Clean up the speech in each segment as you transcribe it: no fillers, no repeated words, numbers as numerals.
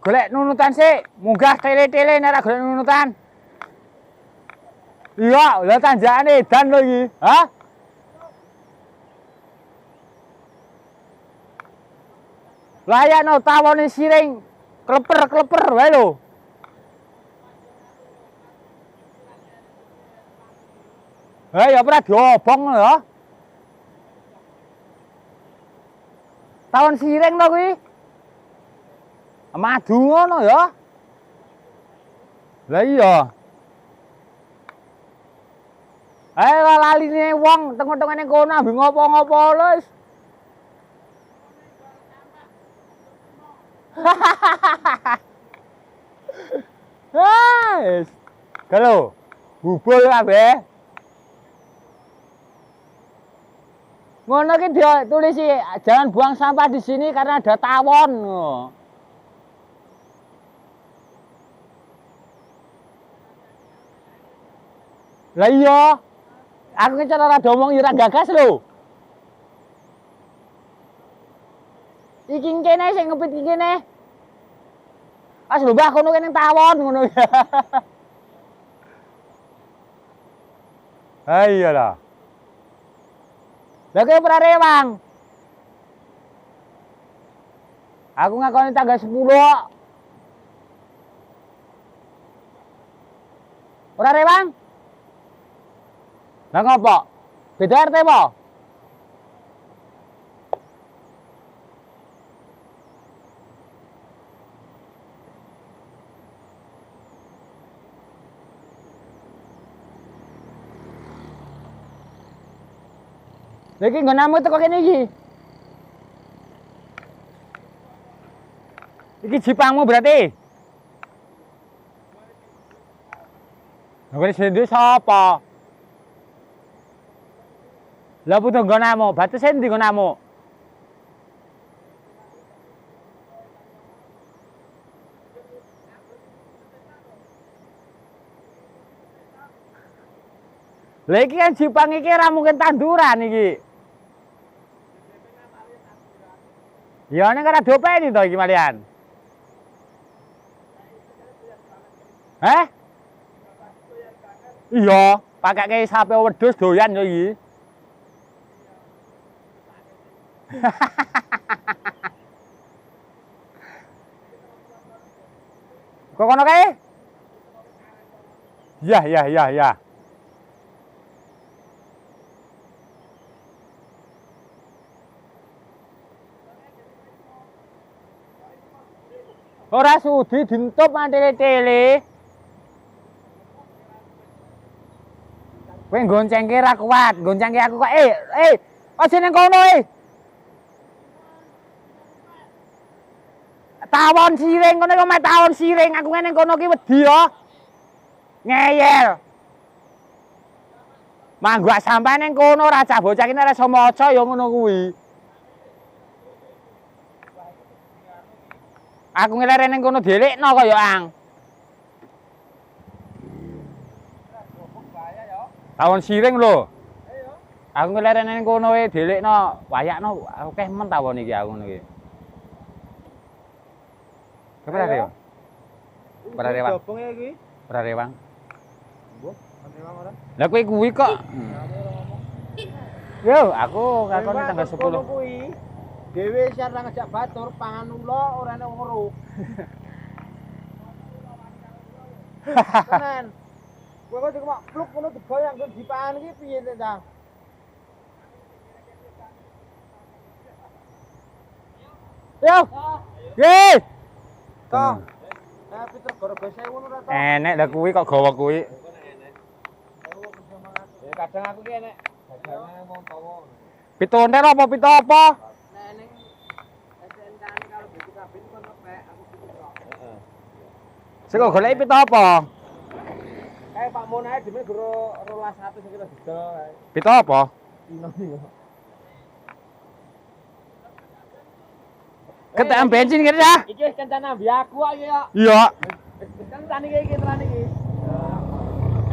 golek nunutan sik, munggah tele-tele nek ora golek nunutan. Iya, lha tanjakane edan lho iki. Hah? Layakno tawone siring kleper-kleper wae lho. Ya ora diobong lho. Tawon siring lho kuwi. Madu ngono ya. Lah iya. Ayo laline wong tengok-tengok ning kono ambi ngopo-ngopo lho. Wes. Kalau bubul kabeh. Ngono ki ditulis jangan buang sampah di sini karena ada tawon. Lah iya. Aku ki cara ora domong ya ora gagas lho. Iki kene sing ngepit iki kene. As lho Mbah kono kene tawon ngono. Ha iyalah. Lah kowe ora rewang. Aku ngakoni tanggal 10 kok. Ora rewang? Lah ngopo? Beda RT apa? Lha iki nggonamu teko kene iki. Iki jipangmu berarti. Ngene sendiri sapa? Lah butuh nggonamu, batu sendi nggonamu. Lah iki kan jipang iki ora mungkin tanduran iki. Ya nek ora diopeni to iki malian. Iya, pakake sape wedhus doyan yo iki. Kok kono kae? Ya. Ora sudi dintup mantele-tele. Kowe goncengke ra kuat, goncengke aku kok. Aja ning kono Tawon siring kono kok tawon siring, aku ngene kono ki wedi yo. Ngeyel. Manggak sampai ning kono ra cah bocah kene ora iso maca ya ngono kuwi. Aku ngelere ning kono dielekno kok ya, Ang. Tawon siring lho. Aku ngelere ning kono dielekno, wayakno akeh men tawon iki aku ngono iki. Keprare yo? Ora rewang. Dobong ya iki. Ora rewang. Mbuh, rewang ora. Lah kowe kuwi kok. Yo, aku ngakoni tanggal 10. Kuwi dhewe sareng ngajak batur pangan ula ora nek nguruk. Tenan. Kowe kok cuma pluk ngono digoyang kok dipangan iki piye to, Cang? Yo. Ye. Toh. Peter goro-goro 1000 ngono ora to? Enek lah kuwi kok gawa kuwi. Kadang aku ki enek dagange wong tawa. Pitonter apa pito apa? Nek ning SNK-ne kalau butuh kabin kon ngepek aku butuh. Heeh. Sik kok goleki pito apa? Kae Pak Mon ae dhewe goro 1200 iki lho dido. Pito apa? Pino. Ketekan bensin kene ya. Iki wis kencan ambi aku kok ya. Iya. Wis kencan iki tenan iki.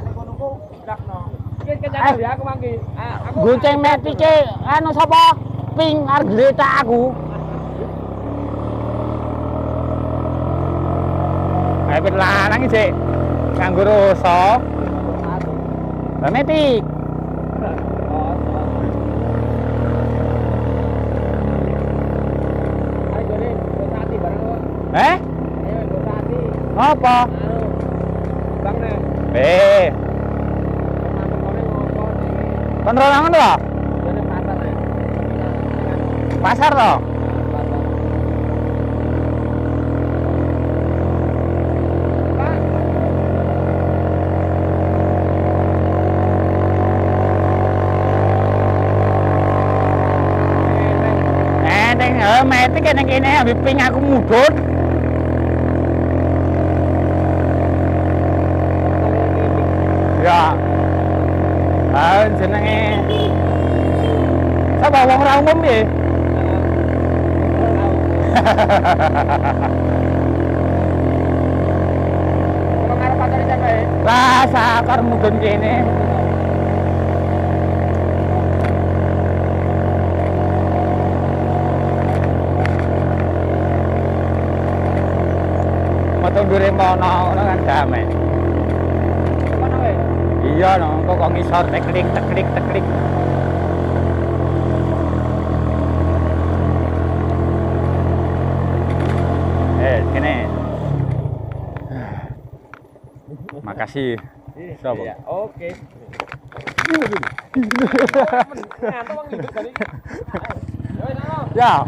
Nek kono ku blakno. Iki wis kencan ambi aku mangki. Aku gonceng metike anu sapa? Ping arep gletak aku. ben lanang iki, Cik. Nganggo roso. Lah metik. Eh? Apa? Bang nih. Kontrolangan lho. Pasar toh? Metik kene habis ping aku mudhun. Ya. Ah jenenge. Sapa wong ora umum piye? Wong arep patene sampe. Lah sakar mudhun kene. Tunggure mono ngono kan damai. Mono wae. Iya no, kok ngisor teklik. Kene. Makasih. Sopo? Iya, oke. Ya.